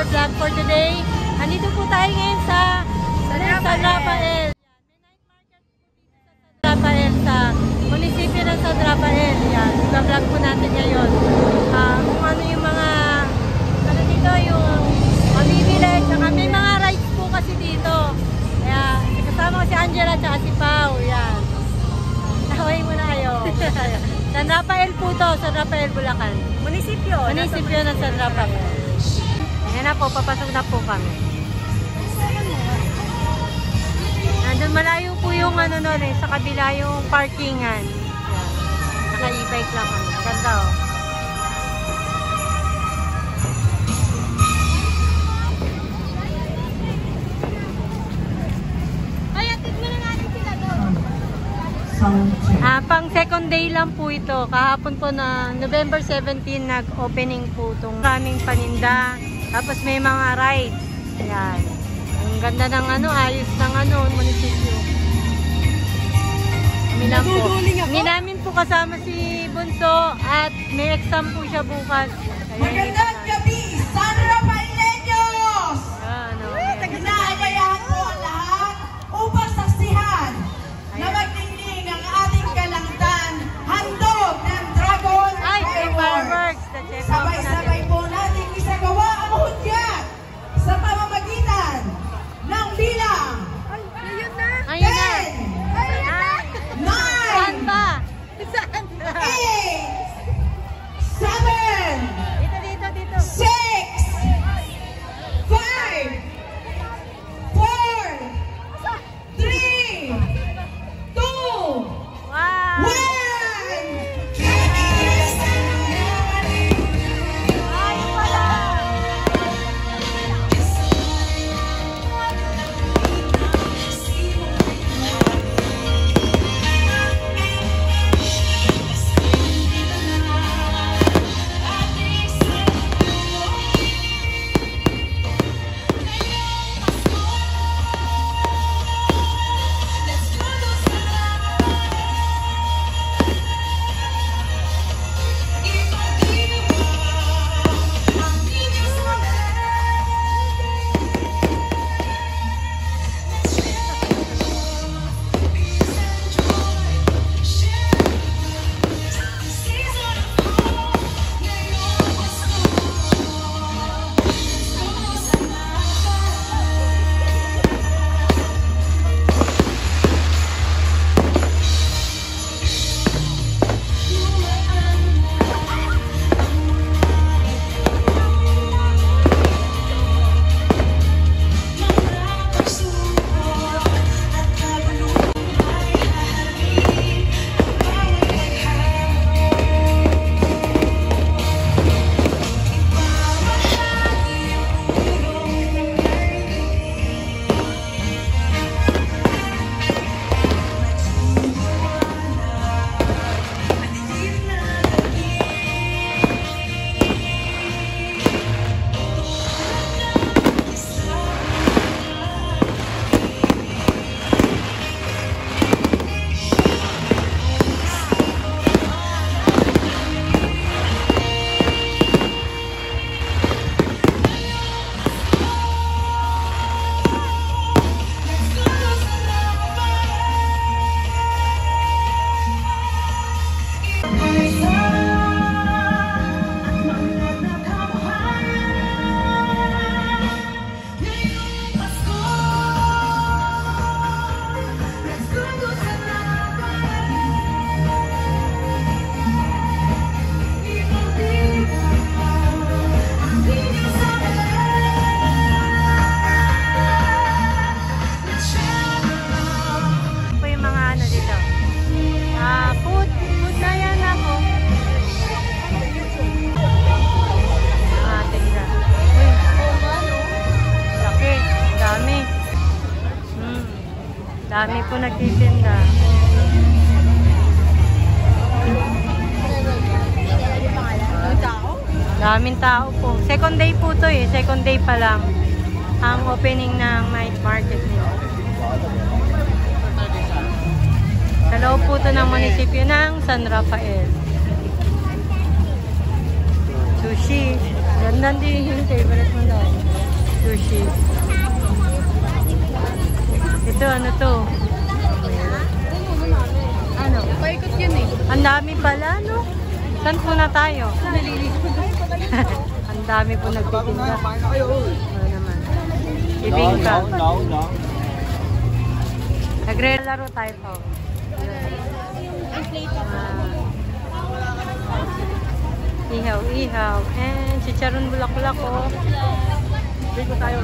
Vlog for today. Andito po tayo ngayon sa San Rafael. May night market po dito sa San Rafael, sa munisipyo ng San Rafael. Yan, vlog po natin ngayon. Kung ano yung mga ano dito, yung mamimili, tsaka may mga rides po kasi dito. Kaya kasama ko si Angela tsaka si Pau. Yan. Naway muna kayo. San Rafael po to, San Rafael, Bulacan. Munisipyo ng San Rafael. Ayan na po, papasok na po kami. Nandun malayo po yung ano nun eh, sa kabila yung parkingan. Ayan. Naka-e-bike lang kami. Ganda oh. Pang second day lang po ito. Kahapon po na November 17 nag-opening po itong maraming paninda. Tapos may mga rides. Ayan. Ang ganda ng ano, ayos ng ano, munisipyo. Hindi namin po kasama si Bunso at may exam po siya bukas. Magandang gabi, San Rafaeleños! Inaayayahan po ang lahat upang saksihan na magdingding ang ating kalangtan, handog ng Dragon Fireworks. Sabay-sabay po natin isagawa ang hudyat sa pamamagitan ng bilang 10, 9, 8, 7, 6, 5, 4, 3, 2, 1. Dami po nagtitinda. Daming tao po. Second day po to eh. Second day pa lang. ang opening ng night market nila. Sa loob po ito ng munisipyo ng San Rafael. Sushi. Ganda din yung favorite mo daw. Sushi. Ito, ano to? Ano? Paikot yun eh. Ang dami pala, no? Saan po na tayo? Ang dami po nagtitinda. Ano naman? Ibingka. Nagre-laro tayo to. Ihaw. And chicharon bulaklak ko. Dito tayo.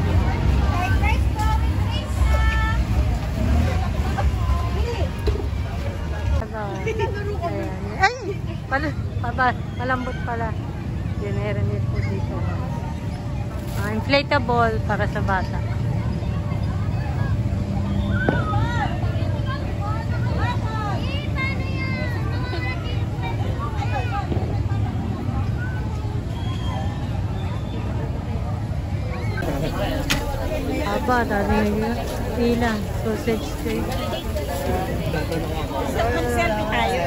Ay! Malambot pala. Meron din po dito. Inflatable para sa bata. Aba, dami nyo. Pila. Sausage cake. Mag-selfie tayo.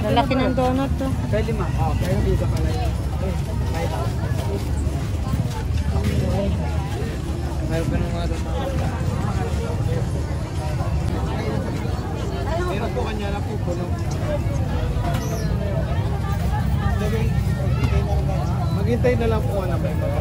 Lalaki ng donut to. Pwede ma. Pero dito pala yun. Mayroon pa ng mga donut. Meron po kanya na po puno. Maghintay na lang po na may mga.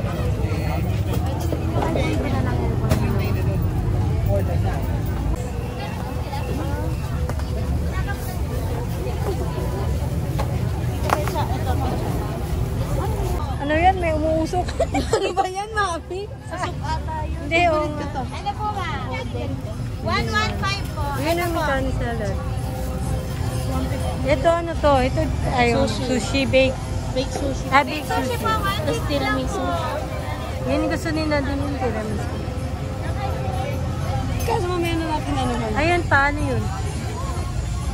Ano yan? May umuusok. Ano ba yan, Mami? Susok ata yun. Hindi, oh. Ano po ba? 115 po. Yun ang Mutani salad. Ito ano to? Ito ay sushi bake. Fake sushi. Bake Sushi sushi. po, Tapos tiramisu. Yan gusto nila din yung tiramisu. Kaso mamaya na natin ano man. Ayan, paano yun?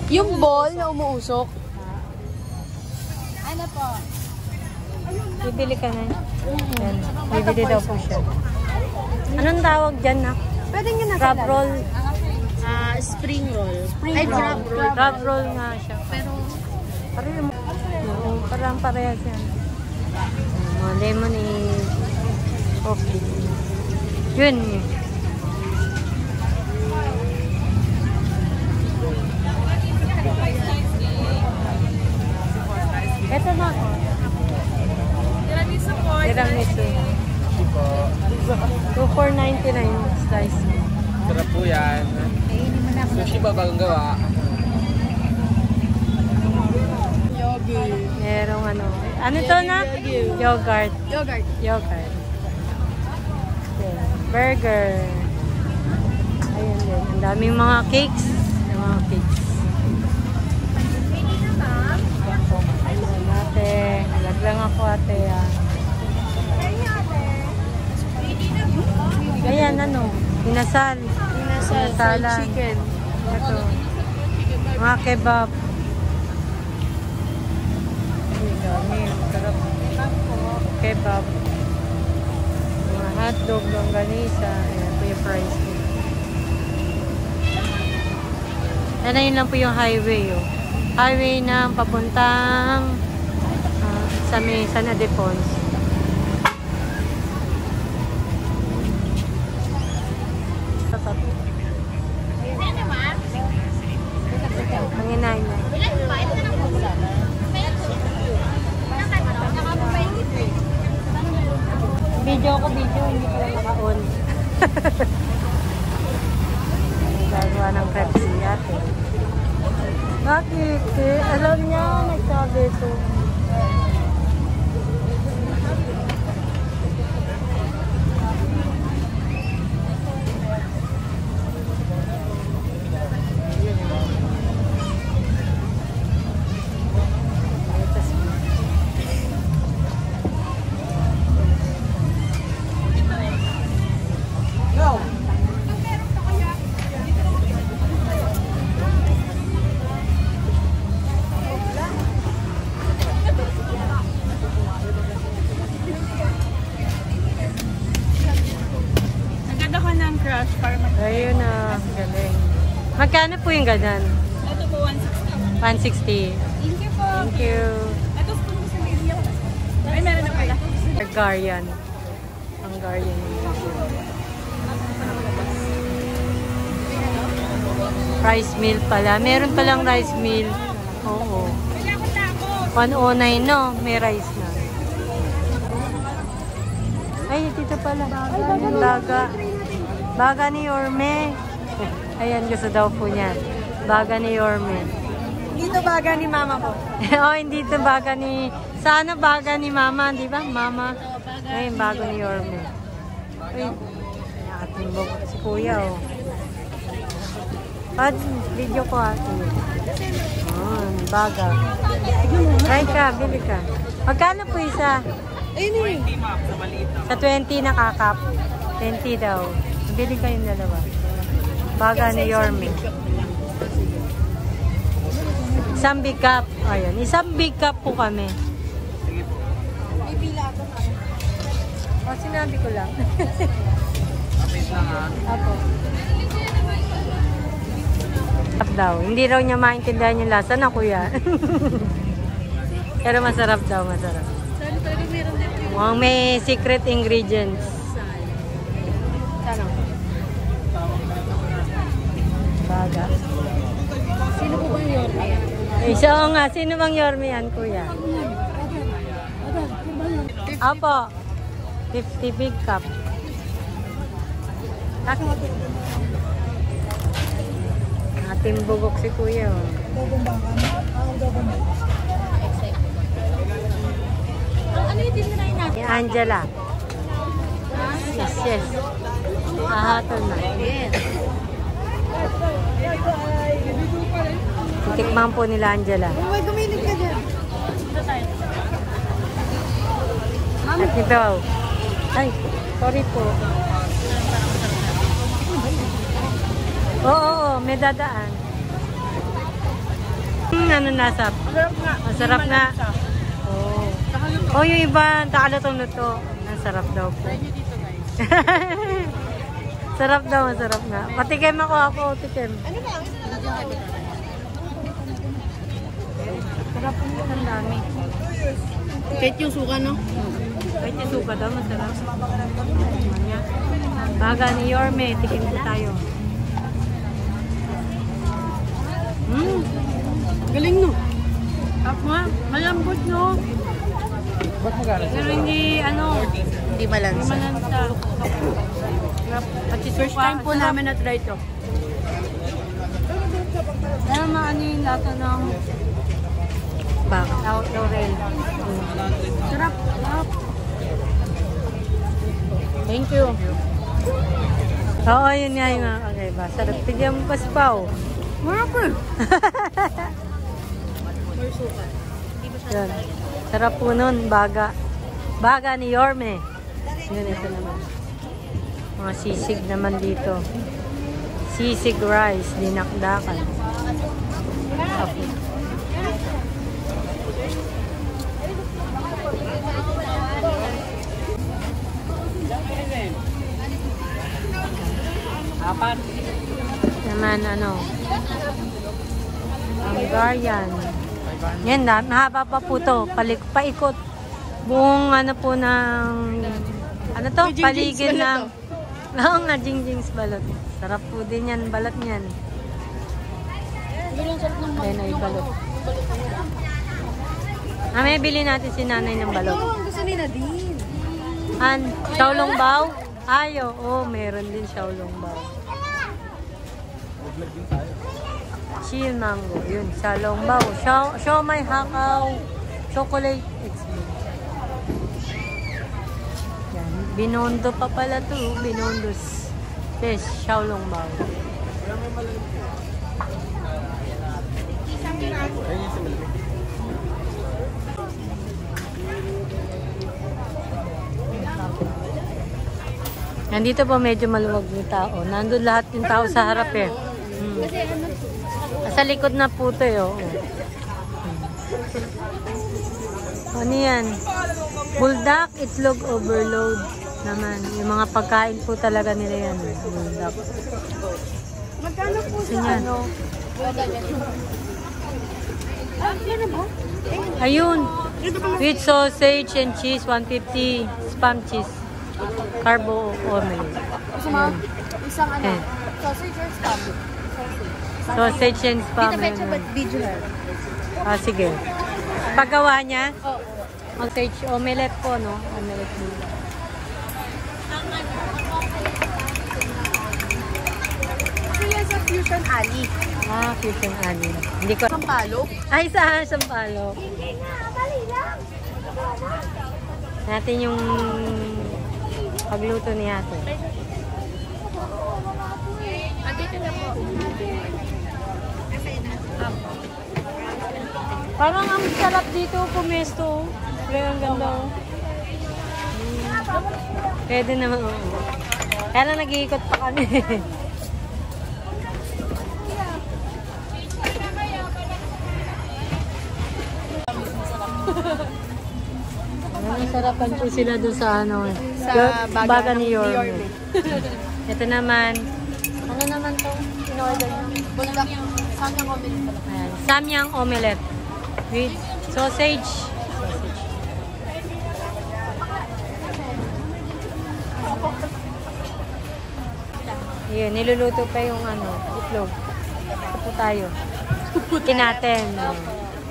Yung ball na umuusok. Ano po? Bibili ka na. Yan. Bibili daw po siya. Anong tawag dyan na? Pwede nyo na Crab roll. Spring roll. Ay, crab roll. Crab roll nga siya. Pero, Parang parehas yan. Mga lemonade. Coffee. Yun. Ito na. tiramisu po. Tiramisu. 2,499 slice. Sarap po yan. Sushi ba bagang gawa? Merong ano. Ano to na? Yogurt. Yogurt. Yogurt. Okay. Burger. Ayun din. Ang daming mga cakes. Yung mga cakes. Ayun, ate. Laglang ako, ate. Ayan, ano? Pinasal. Pinasalan. Chicken. Ito. Mga kebab. Ang dami. Sarap. Kebab. Mga hotdog, longganisa. Ayan po yung price. Ayan, yun lang po yung highway. Oh. Highway na papuntang sa may San Ildefonso. Ang inahin na. Video ko, hindi ko naka-on. Gagawa ng crepes si ate. Bakit? Alam niya, nagsabi ito. No! po yung ganyan? Ito po, 160. 160. Thank you po. Thank you. Ito po sa media. Ay, meron na pala. Hungarian. Hungarian. Rice meal pala. Meron palang rice meal. Oo. 109, no? May rice na. Ay, dito pala. Baga. Baga ni Yorme. Ayan, gusto daw po niya. Baga ni Yorme. Dito baga ni mama ko. Oh, hindi ito baga ni... Sana baga ni mama, di ba? Mama. Ay, bago ni Yorme. Uy, ating buko si kuya, oh. Pad, video ko atin. Oh, baga. Try ka, bili ka. Magkano po isa? Ayun eh. Sa 20 nakakap. 20 daw. Bili kayong dalawa. Baga ni Yorme. Isang big cup. Ayan. Isang big cup po kami. May pila ako. O, sinabi ko lang. Kapit lang ha. Apo. Sarap daw. Hindi raw niya maintindihan yung lasa na kuya. Pero masarap daw, masarap. Saan talaga meron din? Mukhang may secret ingredients. Saan? Baga. Sino po bang yun? Eh, so nga, sino bang Yorme yan, kuya? Apo. 50 big cup. Ating bugok si kuya. Oh. Ano yung tinry natin? Ni Angela. Yes, yes. Ahatol na. Tikman po nila Angela. May gumilig ka dyan. At ito. Ay, sorry po. Oo, may dadaan. Ano nasa? Masarap nga. Oo. Oh, yung iba, takalutong-luto. Masarap daw po. Sarap daw, masarap nga. Patikim ako, tikim. Ano ba? Sarap po ang dami. Kahit yung suka, no? Kahit yung suka daw, masarap. Baga ni Yorme, tikim po tayo. Galing, no? Tap nga, malambot no. Ba't magkano? Pero hindi, Hindi malansa. malansa. Pati First time po namin na-try ito. Pero maano yung lata ng laurel. Sarap. Sarap. Thank you. Oo, yun nga yung okay ba? Sarap. Bigyan mo pa spaw. Marap eh. Yan. Sarap po nun, baga. Baga ni Yorme. Yun, ito naman. Mga sisig naman dito. Sisig rice, dinakdakan. Okay. Apat. Naman, Hungarian. Yan, mahaba pa po to. Paikot. Buong po ng, paligid ng, oo nga, jingjings balot. Sarap po din yan, balot niyan. Ayun ay balot. May bili natin si nanay ng balot. Ito ang gusto ni Nadine. Xiaolong bao? Ayo, meron din xiaolong bao. Chill mango, yun, xiaolong bao. Siomai hakaw, chocolate explain. Yan, binondo pa pala to, binondos. Yes, xiaolong bao. Nandito po medyo maluwag yung tao. Nandun lahat yung tao sa harap eh. Sa likod na po ito eh. Ano yan? Buldak, itlog overload naman. Yung mga pagkain po talaga nila yan. Buldak. Magkano po sa Yan. ano? Yan na ba? Ayun. With sausage and cheese, 150. Spam cheese. Carbo omelette. Gusto mo? Isang ano? Eh. Sausage or spam? Sausage and spam. Dito pecha but video her. Ah, sige. Paggawa niya, Oo. sausage omelette po, no? Omelette po. Ito yan sa Fusion Alley. Ah, Fusion Alley. Hindi ko... Sampalo. Ay, sa Sampalo. Natin yung pagluto ni ate. Andito na po. Parang ang sarap dito pumesto. Pero ang ganda. Pwede naman. Kaya lang nag-iikot pa kami. Masarapan po sila doon sa ano. Sa Baga ni Yorme. Yorme. Ito naman. Ano naman to? In-order nyo? Buldak. Samyang omelette pala. Ayan. Samyang omelette. With sausage. Yun, niluluto pa yung ano, itlog. Ito po tayo. Kinaten.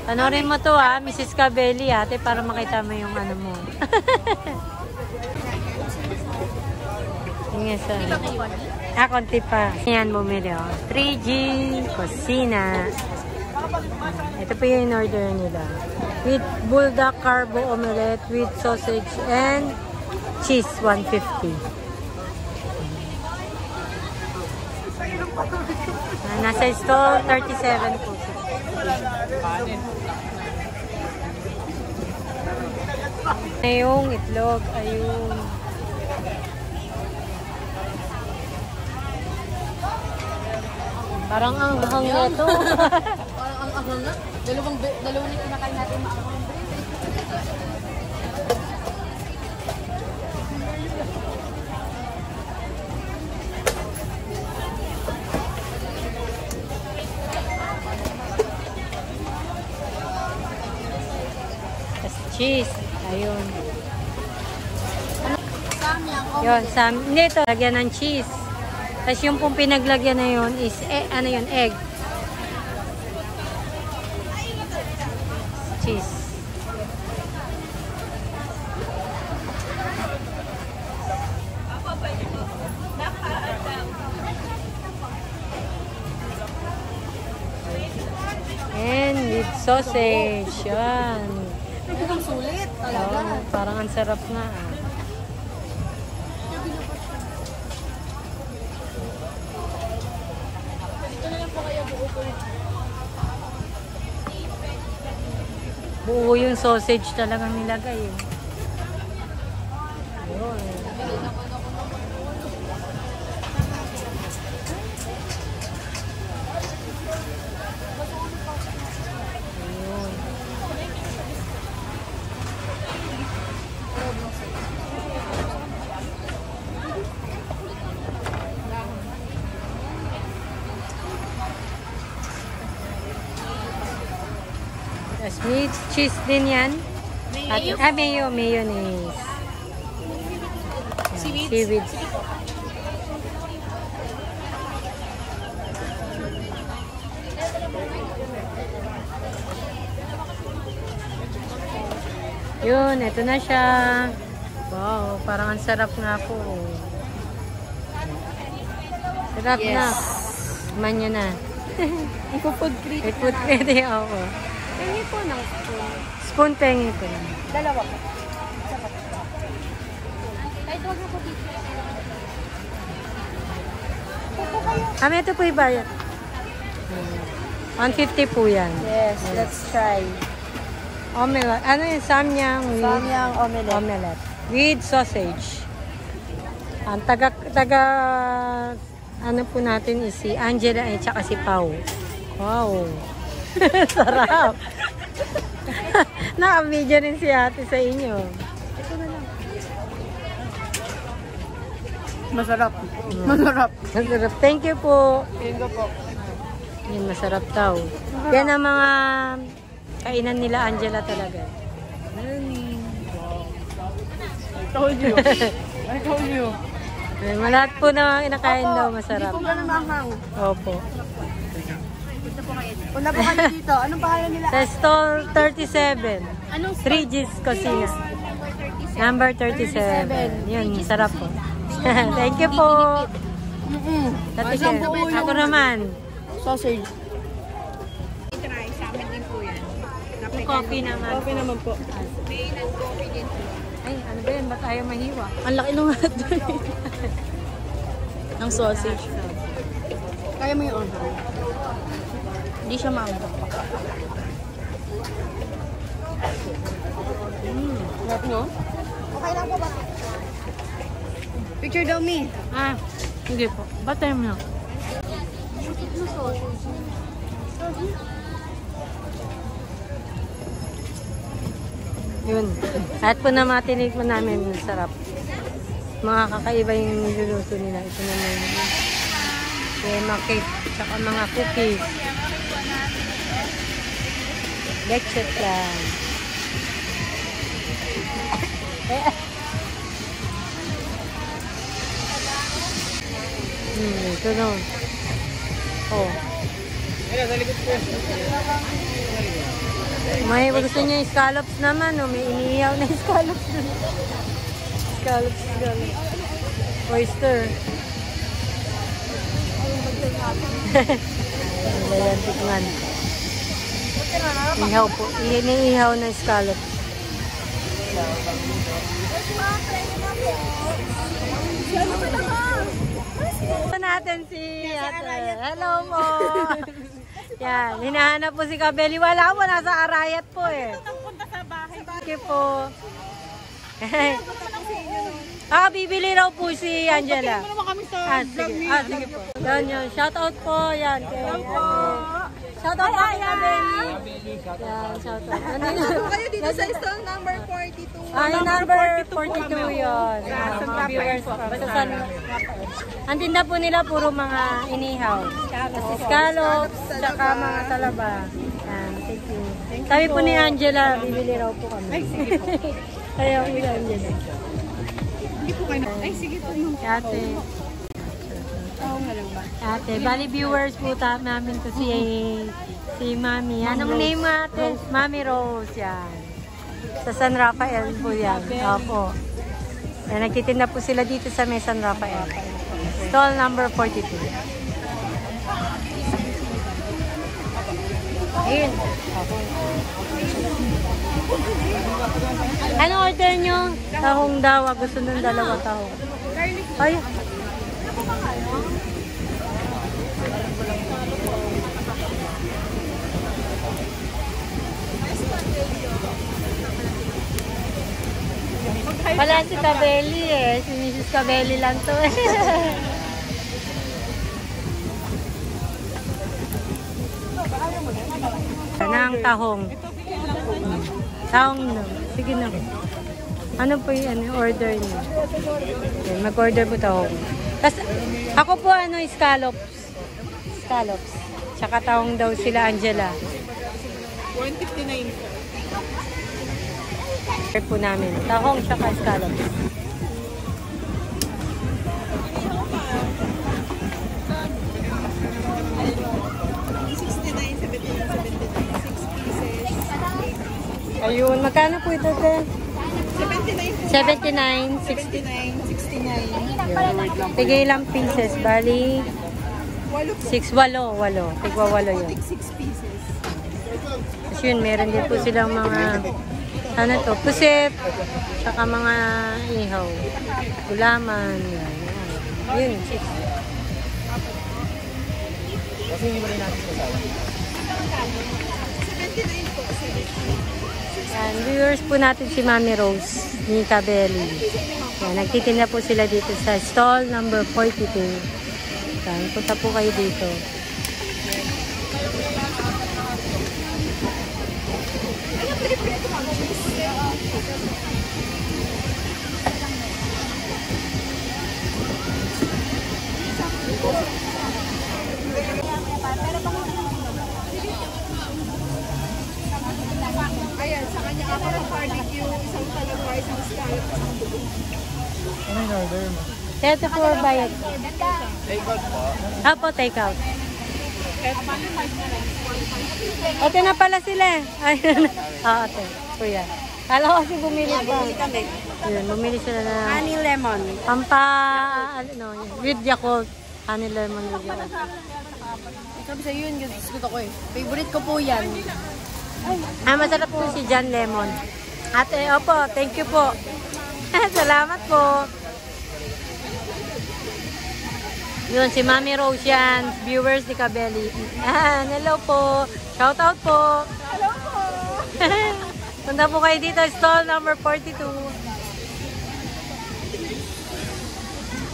Panorin mo to ha, Mrs. Cabelli ate, para makita mo yung ano mo. Yung sa konti pa. Yan, bumili oh. 3G Cocina. Ito po yung in-order nila. With bulldog carbo omelette with sausage and cheese, 150. Nasa stall, 37 po. Yung itlog, ayun. Parang ang hang nito. Parang ang ahang na. Dalawang na kinakain natin maahang. Cheese. Ayun. Samyang Yun, hindi ito. Lagyan ng cheese. Tapos yung pong pinaglagyan na yun is, ano yun, egg. Cheese. And with sausage. Yan. Ang sulit talaga. Oh, parang ang sarap nga. Buo yung sausage talagang nilagay eh. Ayun. Tapos may cheese din yan. At, mayonnaise. Yan, seaweed. Yun, ito na siya. Wow, parang ang sarap nga po. Sarap na. Man nyo na. Ipo-food treat. Food ready ako. Pengi po ng spoon. Spoon pengi ko. Dalawa po. Kahit wag na po dito. Kami ito po ibayad. 150 po yan. Yes, let's try. Omelette. Ano yung samyang with Samyang omelette. omelette. With sausage. Ang taga ano po natin is si Angela at saka si Pau. Wow. Sarap. Naka-video rin si ate sa inyo. Ito na lang. Masarap. Masarap. Masarap. Thank you po. Bingo po. Yan, masarap daw. Yan ang mga kainan nila Angela talaga. I told you. I told you. Lahat po na inakain daw masarap. Hindi po ganun mahang. Opo. Una po kayo dito. Anong pangalan nila? Sa stall 37. 3G's Cocina. Number 37. Yun, sarap po. Thank you po. Tatikin. Ako naman. Sausage. Try, sa amin din po yan. Coffee naman. Okay naman po. May nag-coffee din. Ay, ano ba yun? Ba't ayaw mahiwa? Ang laki nung ng sausage. Kaya mo yung order. Hindi siya maambak. Sarap no? Okay lang po ba? Picture daw me. Ah, hindi po. Ba't tayo mo? Yun. At po na matinikman namin, sarap. Mga kakaiba yung niluluto nila. Ito naman yung mga cake, tsaka mga cookies. Lecture plan. Ito no. Oh. May gusto niya yung scallops naman, oh. May iniihaw na yung scallops dun. Scallops. Oyster. Ayan, tikman. Ihaw po. Iniihaw na yung scallops. Ito natin si Ate. Hello po. Yan, hinahanap po si Kabeli. Wala po, nasa Arayat po eh. Thank you po. Bibili raw po si Angela. Sige po. Yan yun. Shout out po. Yan. Shout out po kay Kabeli. Yan, shout out. Kayo dito sa stall number 42. Yung number 42 yun. Sa mga viewers po. Basta sa ang tinda po nila puro mga inihaw. Scallops, tsaka mga talaba. Yan, thank you. Sabi po ni Angela, bibili raw po kami. Ay, sige po. Kaya po ni Angela. Hindi po kayo. Ay, sige po. Ate. Ate, bali viewers po namin to si Mami. Anong name ate? Mami Rose, yan. Sa San Rafael po yan. Opo. Nagtitinda po sila dito sa may San Rafael. Stall number 42. Ayun. Anong order nyo? Tahong daw. Gusto ng dalawang tahong. Ay. Wala si Kabeli eh. Si Mrs. Kabeli lang to eh. Ng tahong. Tahong no. Sige na. Ano po yung order niyo? Mag-order po tahong. Tapos, ako po scallops. Scallops. Tsaka tahong daw sila Angela. 159 po. Order po namin. Tahong tsaka scallops. Ayun, magkano po ito, te? 79, 60. 69. Tigay ilang pieces, bali 6, 8. Tigwa 8 yun. 6 pieces. Tapos yun, meron din po silang mga pusit, saka mga ihaw, gulaman, yan. Yun, 6. Yan, viewers po natin si Mami Rose ni Kabeli. Yan, nagtitinda po sila dito sa stall number 42. Yan, punta po kayo dito. kanya ako ng barbecue, isang talaga, isang scallop. Ano yung order mo? 34 bayad. Take out po. Apo, take out. Ate na pala sila. Ay, ate. Kuya. Kala ko kasi bumili pa. Yun, bumili sila na Honey lemon. ano, with Yakult. Honey lemon with Yakult. Sabi sa'yo yun, gusto ko eh. Favorite ko po yan. Masarap po si John Lemon. Ate, opo, thank you po. Salamat po. Yun, si Mami Rose yan. Viewers ni Kabeli. Hello po. Shout out po. Hello po! Punta po kayo dito, stall number 42.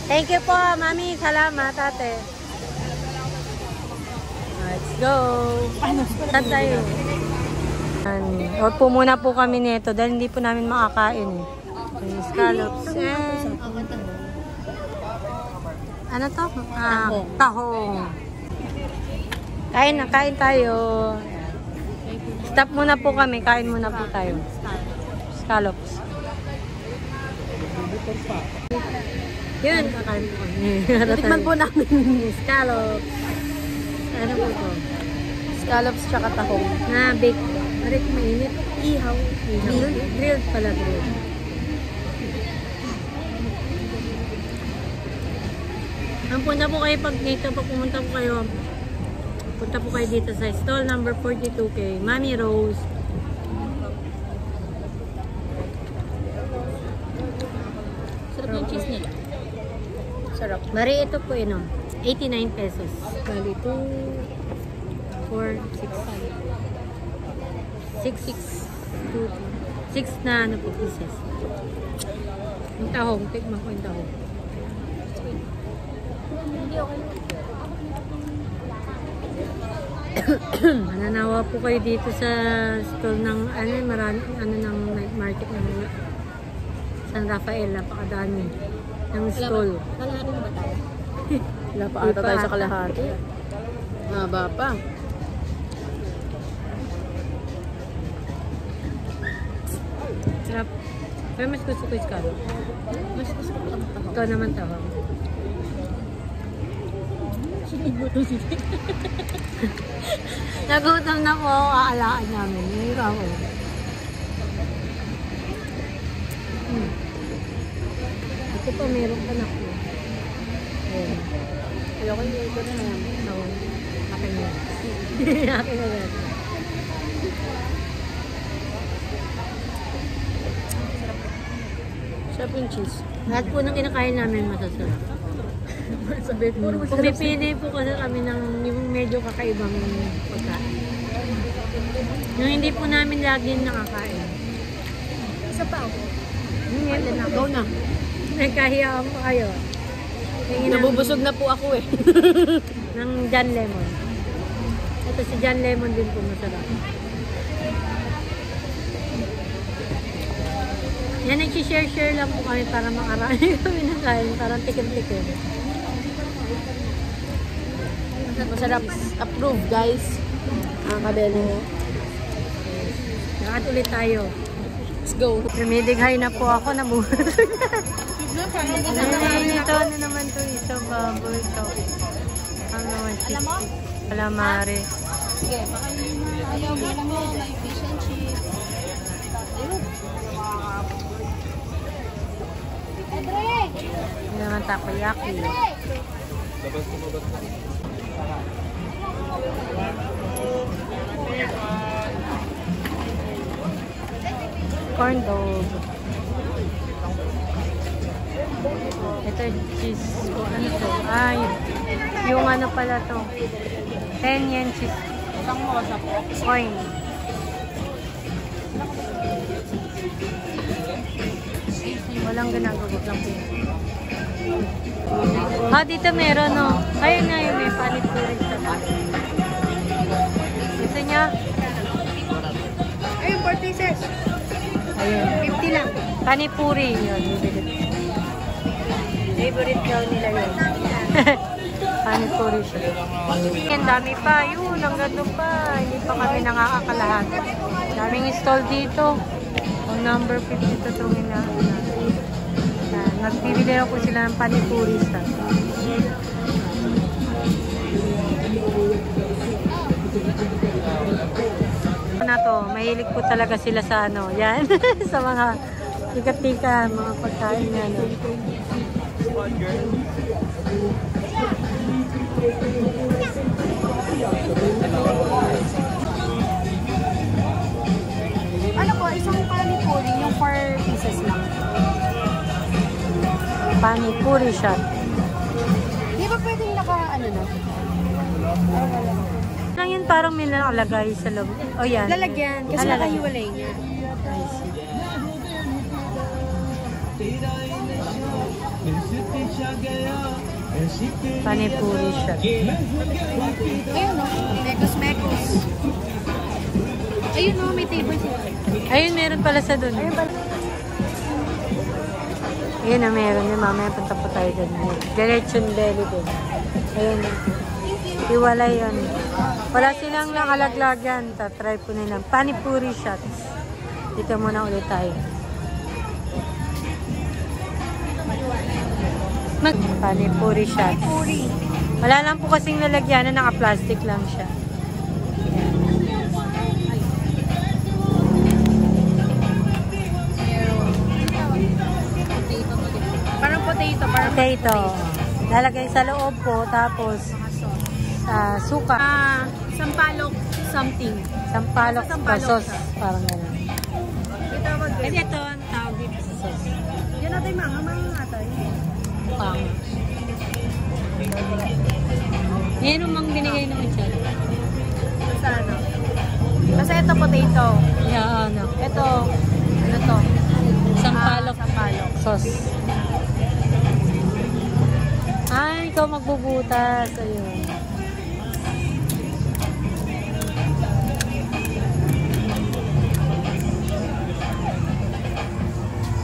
Thank you po, Mami. Salamat, ate. Let's go. Saan tayo? Huwag po muna po kami nito dahil hindi po namin makakain. Yung scallops. Ano to? Tahong. Kain tayo. Stop muna po kami. Kain muna po tayo. Scallops. Yun, kakain po kami. Tikman po namin. Scallops. Ano po to? Scallops tsaka tahong. Na bake. Arit mainit. Ihaw. Grilled pala, grilled. Ang punta po kayo pag dito, pag pumunta po kayo, punta po kayo dito sa stall number 42 kay Mami Rose. Sarap yung cheese nila. Sarap. Bari ito po 89 pesos. Bali 2, 4, 6, 6 na ano po pieces. Yung tahong, tikman ko yung tahong. Mananawa po kayo dito sa stall ng ng night market ng San Rafael, napakadami ng stall. Kalahati na ba tayo? Wala pa Di ata pa tayo sa ata. kalahati. Maba pa. Sarap. Pero mas gusto ko yung scallop. Mas gusto ko ang tahong. Ito naman tahong. Nagutom na po ako, aalaan namin. Yung ako. Ito pa, meron pa na po. Ayan. Ayoko yung ito na naman. Ako. Akin na. Akin na yan. Sarap yung cheese. Lahat po ng kinakain namin masasarap. Sabi, puro masarap. Pumipili po kasi kami ng yung medyo kakaibang pagkain. Yung hindi po namin lagi nakakain. Isa pa ako. Go na. Nagkahiyaan po kayo. Tingin Nabubusog na po ako eh. ng John Lemon. Ito si John Lemon din po masarap. Yan, nag-share lang po kami para makarami kami ng kain. Parang tikim-tikim. Masarap. Approve guys. Ang kabelo. Lakat ulit tayo. Let's go. Lumidighay na po ako. Nabuhat. Ito ano naman to isa bubble ito. Ano naman cheese? Calamari. Sige. Ayaw mo mo. May fish and chips. Ayun. Ano naman takoyaki. Labas mo, labas mo. Corn dog. Ito cheese. Ano to? Ay, yung ano pala to. 10 yen cheese. Isang mo sa po. Coin. Walang ginagawa lang po. Dito meron, no? Ayun na yung may palit ko rin sa tayo. Gusto niya? Ayun, 4 pieces. Ayun. 50 lang. Panipuri yun. Bibili. Favorite daw nila yun. Panipuri siya. Ang dami pa. Yun, ang ganda pa. Hindi pa kami nakakakalahat. Daming stall dito. Ang number 52 itong nagbibili ako sila ng panipuri sa. Na to, mahilig po talaga sila sa ano, yan, sa mga tika-tika, mga pagkain na ano. Ano po, isang panipuri, yung 4 pieces lang. Panipuri shop. Di ba pwedeng ano na? Lang yun, parang may nakalagay sa loob. O yan. Lalagyan, kasi nakahiwalay niya. I see. Panipuri shop. Ayun no, mekos. Ayun no, may table sila. Ayun, meron pala sa doon. Ayun na, meron yun. Mamaya punta po tayo doon. Diretsyon belly doon. Ayun. Iwalay yun. Wala silang nakalaglagan. Try po nilang panipuri shots. Dito muna ulit tayo. Panipuri shots. Wala lang po kasing lalagyan na naka-plastic lang siya. Parang potato. Potato. Lalagay sa loob po. Tapos suka. Sampalok something. Sampalok sa sauce. Parang gano'n. Kasi ito ang tawag dito sa sauce. Yan natin mga atay. Pang. Yan ang binigay naman siya. Basta ano? Kasi ito potato. Yeah, ano. Ito, ano to? Sampalok. Sampalok. Sauce. Ay, ikaw magbubutas. Ayun.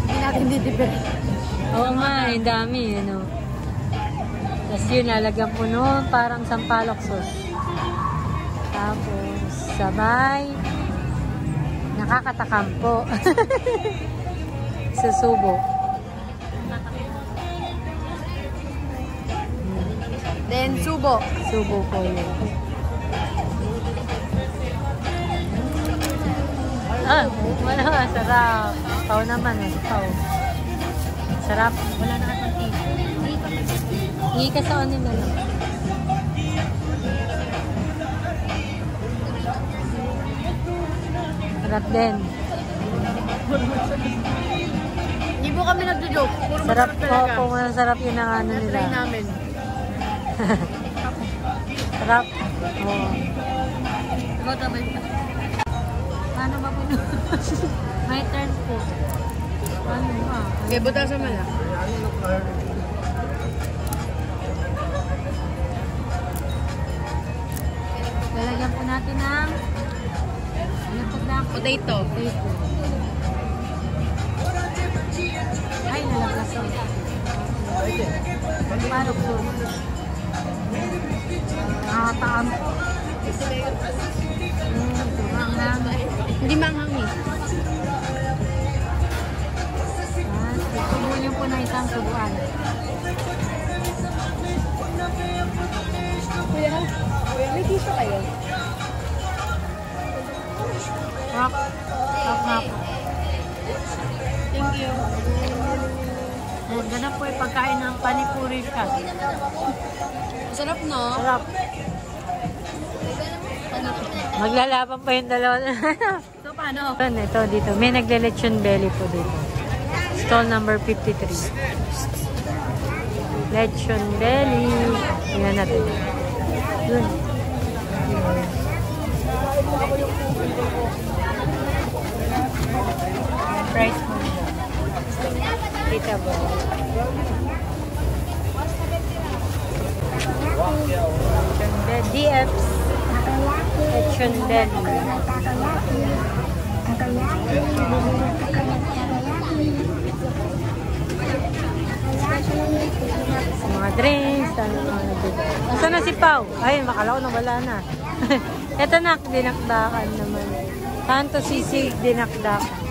Hindi natin didibig. Oo nga, ang dami, ano. Tapos yun, nalagyan po noon, parang sampalok sauce. Tapos, sabay, nakakatakam po. Susubo. Then, subo. Subo po yun. Wala, sarap. Pao naman, pao. Sarap. Wala na katang tito. Hingi ka sa nila. Sarap din. Hindi po kami nagjo-joke. Puro Sarap masarap po. talaga. Kung masarap yun ang ano nila. Try namin. Sarap. Oo. Paano ba po? My turn po. Ano ba? Okay, butasan mo na. Lalagyan po natin ng ano po na? Potato. Potato. Ay, nalaglas ko. Paano po? Nakataam. Hindi manghang eh. Subuin niyo po na isang subuan. Kuya, may tissue kayo? Rock. Rock na po. Thank you. Ganun po yung pagkain ng panipuri ka. Masarap no? Sarap. Maglalaban pa yung dalawa. So, paano? Ito dito. May nagle-lechon belly po dito. Stall number 53. Lechon belly. Tingnan natin. Yun. Price mo. Kita ba? DFs. Lechon belly. Sa mga drinks, Saan na si Pao? Ayun, makala ko na wala na. Ito na, dinakdakan naman. Tanto sisig, dinakdakan.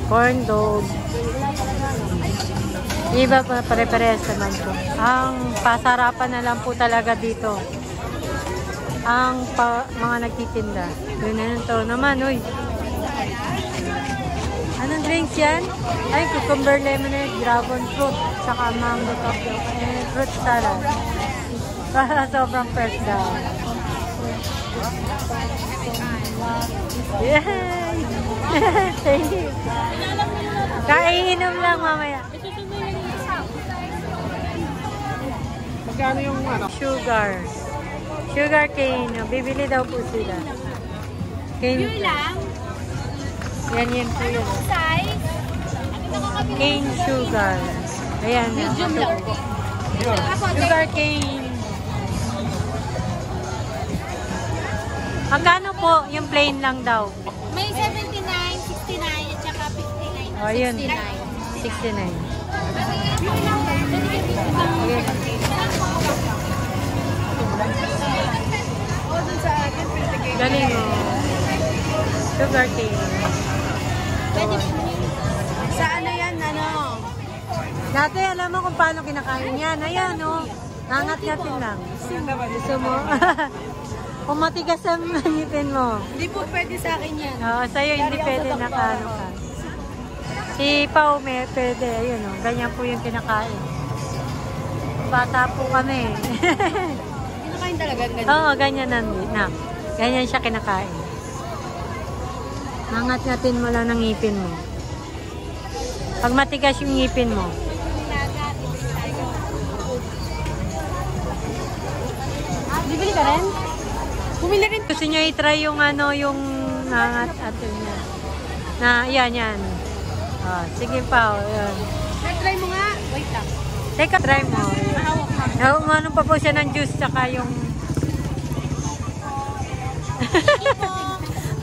Corn dog. Iba pa pare-parehas naman po. Ang pasarapan na lang po talaga dito. Ang mga nagtitinda. Doon na ito naman, uy. Anong drinks yan? Ay, cucumber lemonade, dragon fruit, saka mango cocktail, and fruit salad. Para sobrang fresh daw. Yay! Thank you. Kaiinom lang mamaya. Magkano yung ano? Sugar. Sugar cane. Bibili daw po sila. Cane. Yun lang. Yan po yun. Size. Cane sugar. Ayan na. Medium lang. Sugar cane. Magkano po? Yung plain lang daw. May 79, 69, at saka 59. O, yun. 69. 69. Okay. Galing o. Sugar cane. Sa ano yan, ano? Dati alam mo kung paano kinakain yan. Ayan o. Nangat-ngatin lang. Gusto mo? Kung matigas ang ngipin mo. Hindi po pwede sa akin yan. Oo, sa'yo hindi pwede nakano ka. Si Pao may pwede. Ayun o. Ganyan po yung kinakain. Bata po kami. Kinakain talaga ganyan. Oo, ganyan na. Ganyan siya kinakain. Nangat-ngatin mo lang ng ngipin mo. Pag matigas yung ngipin mo. Bibili ka rin? Bumili rin. Gusto niya i-try yung ano, yung nangat-atin niya. Na, yan. Oh, sige pa, yan. Try mo nga. Wait lang. Teka, try mo. Umanon pa po siya ng juice, tsaka yung...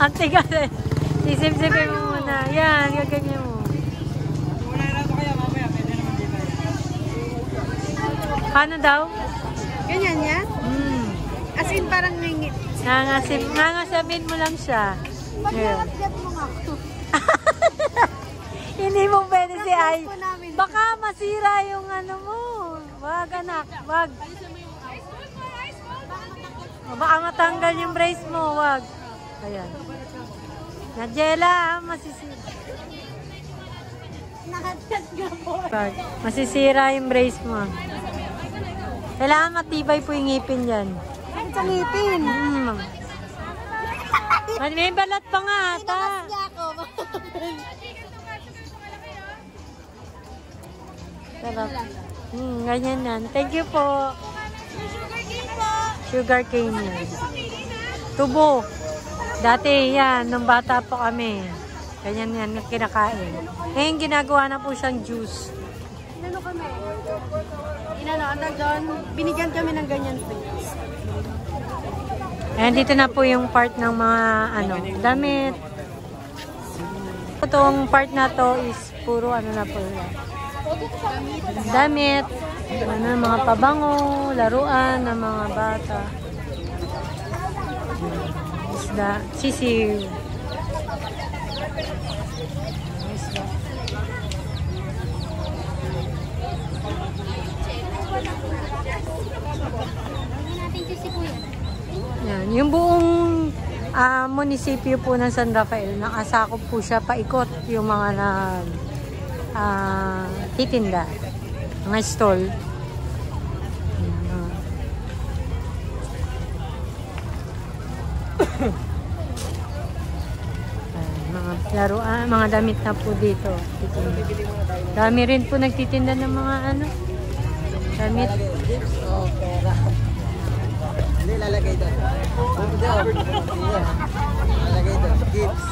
Ang tigas eh. Sisip-sipin mo muna. Yan, gaganyan mo. Paano daw? Ganyan yan? As in parang ngingit. Nangasabin mo lang siya. Yeah. Pag-update mo nga. Hindi mo pwede si Ay. Baka masira yung ano mo. Wag anak, wag. Baka matanggal yung brace mo, wag. Ayan. Nadjela, masisira. Nakatat nga po. Wag. Masisira yung brace mo. Kailangan matibay po yung ngipin dyan. Sa ngipin. May balat pa nga ata. Niya ako. Sarap. Ganyan yan. Thank you po. Sugar cane yan. Tubo. Dati yan, nung bata po kami. Ganyan yan, kinakain. Ngayon ginagawa na po siyang juice. Inano kami? Ano doon? Binigyan kami ng ganyan things. Ayan, dito na po yung part ng mga damit. Itong part na to is puro na po yan. Damit, mga pabango, laruan ng mga bata. Isda, sisiw. Isda. Yan, yung buong munisipyo po ng San Rafael, nakasakop po siya paikot yung mga titinda, mga stall. Mga laruan, mga damit na po dito. Dami rin po nagtitinda ng mga damit. Hindi, lalagay doon. Lalagay doon. Gifts.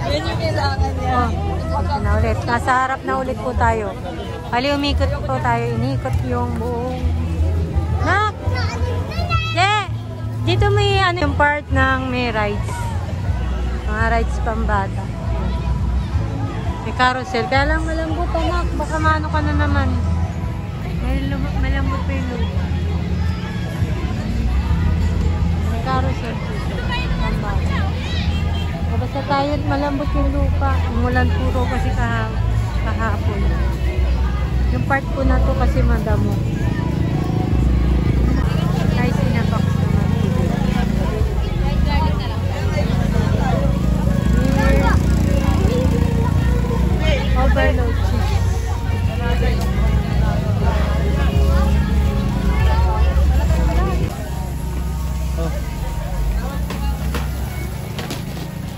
Yan yung kailangan niya. Ito na ulit. Nasa harap na ulit po tayo. Bali, umikot po tayo. Inikot yung buong... Nak! Dito may yung part ng may rides. Mga rides pambata. May carousel. Kaya lang malambot anak. Baka maano ka na naman. Malambot pa yung lupa. May carousel dito. Pambata. Basta tayo at malambot yung lupa. Umulan puro kasi kahapon. Yung part po na to kasi madamo. Ay, sinabox naman. Overload cheese.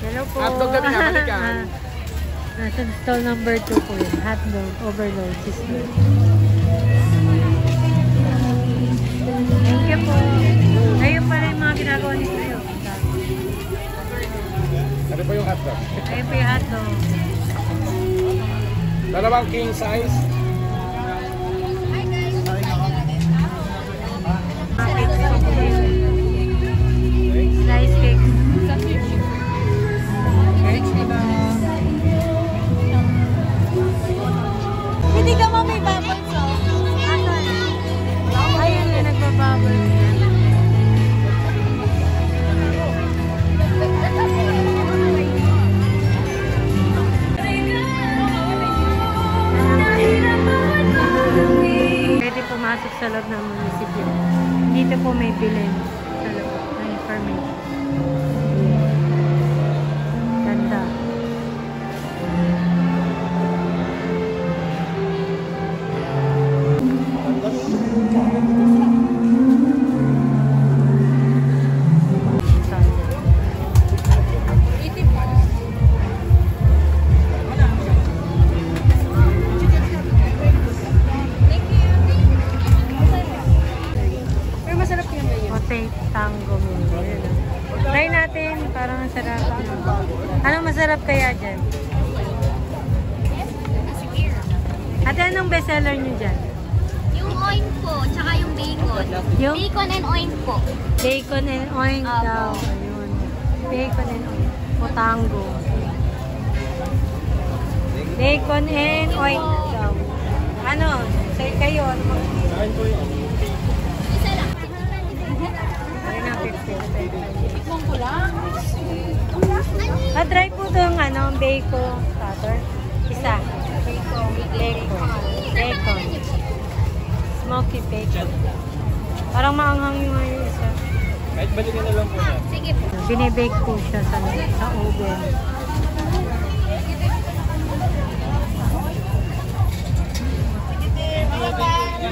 Hello po. Hotdog kami nga, balikan. Nasa stall number 2 po yun. Hotdog, overload cheese. Thank you po. Ayun pala yung mga ginagawa ni Kuya. Ano po yung hotdog? Ayun po yung hotdog. Dalawang king size. Slice cake. Hindi ka mo may bubble sauce. Ayun na nagbababol. Pwede pumasok sa loob ng munisipyo. Dito po may bilhin sa loob ng information. Ganda. Pero masarap yun ngayon. Ote tango menu. Try natin. Parang ang sarap. Anong masarap kaya dyan? Ate, anong bestseller nyo dyan? Yung oink po, tsaka yung bacon. Yung? Bacon and oink po. Bacon and oink Opo. daw. Ayun. Bacon and oink. O tango. Bacon and oink daw. Ano? Say kayo. Ano Kain po yun. Isa lang. Ayun na, 50. Tikmang ko lang. Try po itong ano, bacon starter. Isa. Bacon. Bacon. Smoky bacon. Parang maanghang yung isa. Kahit balikan na lang po yan. Sige po. Binibake po siya sa oven.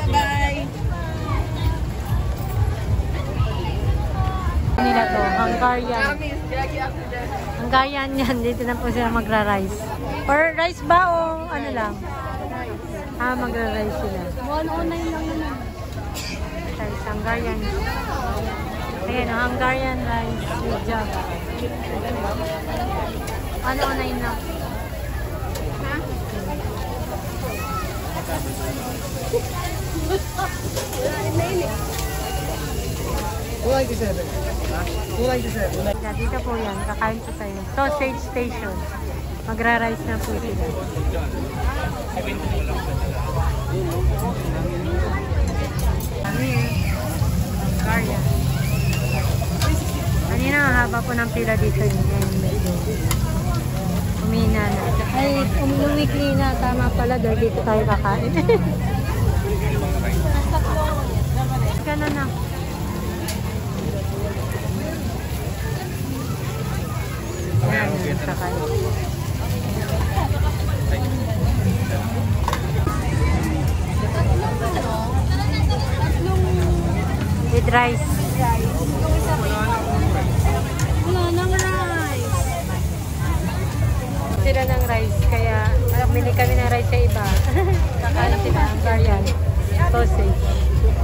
Bye. Nila to, Hungarian. Hungarian yan. Dito na po sila magra-rice. Or rice ba o ano lang? Magra-rice sila. 109 lang naman. Rice, Hungarian. Ayan, Hungarian rice with java. 109 lang. Dito po yan, kakain po tayo. Sausage station. Magra-rice na po sila. Hungarian. Kanina ang haba po ng pila dito yun. Ngayon medyo umina na. Ay, lumikli na. Tama pala dahil dito tayo kakain. Gano'n na. Ayan, kakain. With rice. Wala nang rice. Sila ng rice, kaya bili kami ng rice sa iba. Kakain sila ang Hungarian sausage.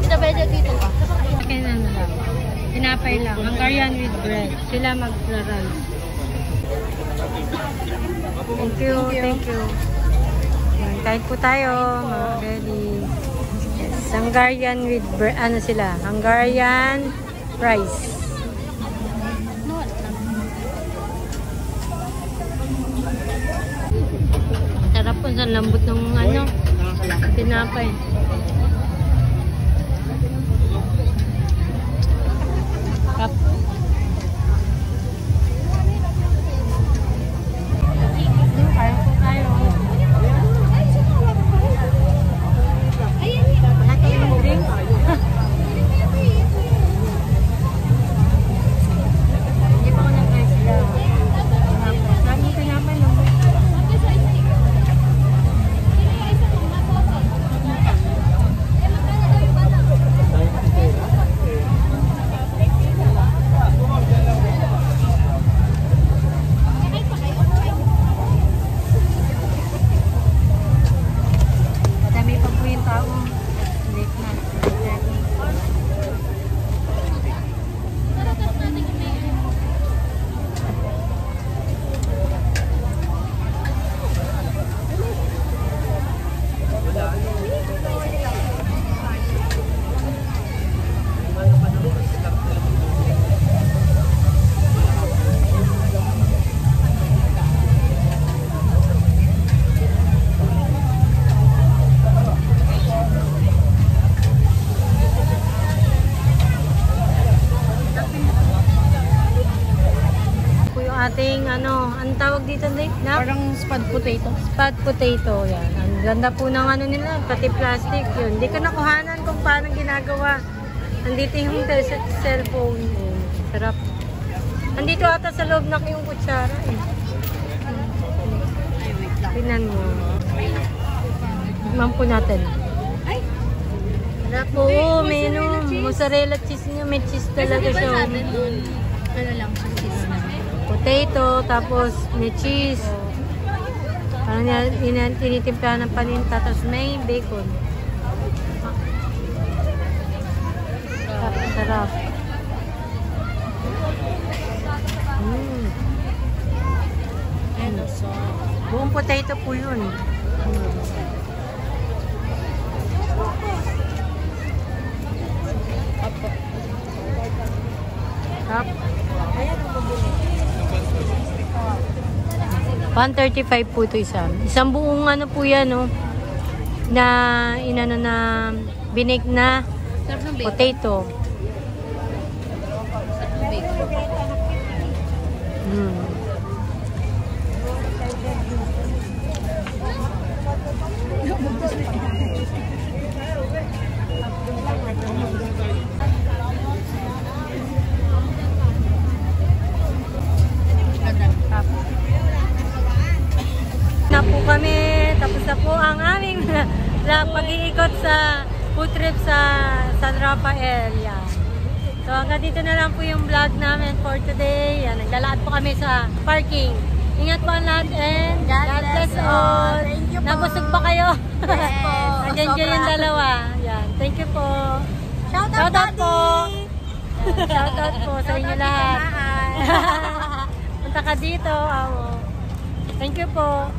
Ito pwede dito pa. Kaya na lang. Tinapay lang. Hungarian with bread. Sila magra-rice. Thank you, thank you. Yan, kain po tayo, mga ready. Yes, Hungarian with bread. Ano sila? Hungarian rice. Ang lambot ng ano, tinapay. Kap. Kaya po tayo. Wala tayong drink. Hindi pa ako nag-try sila. Lagi tinapay lang. Dami pa po yung tao. Late na. Po yung ating ano, ang tawag dito na? Parang spad potato. Spot potato, yan. Ang ganda po ng ano nila, pati plastic yun. Hindi ka nakuhanan kung paano ginagawa. Andito yung cellphone. Sarap. Andito ata sa loob na yung kutsara eh. Tingnan mo. Tignan po natin. Sarap po, may ano, mozzarella cheese niya, may cheese talaga siya. Ano lang, cheese na. Potato, tapos may cheese. Parang tinitimplahan ng paninta, tapos may bacon. Sarap. Buong potato po yun. Sarap. 135 po ito isa. Isang buong ano po yan, no? Na inano na binake na Sarap ng bacon. potato. Sarap ng bacon. Na po kami, tapos na po ang aming pag-iikot sa food trip sa San Rafael. Yan. So hanggang dito na lang po yung vlog namin for today. Yan, naglalaan po kami sa parking. Ingat po ang lahat and God bless all. Thank you po. Nabusog ba kayo? Yes po. Nag-enjoy yung dalawa. Yan. Thank you po. Shout Shout out out, po. Daddy! Shout out po sa inyo lahat. Bye! Punta ka dito. Thank you po.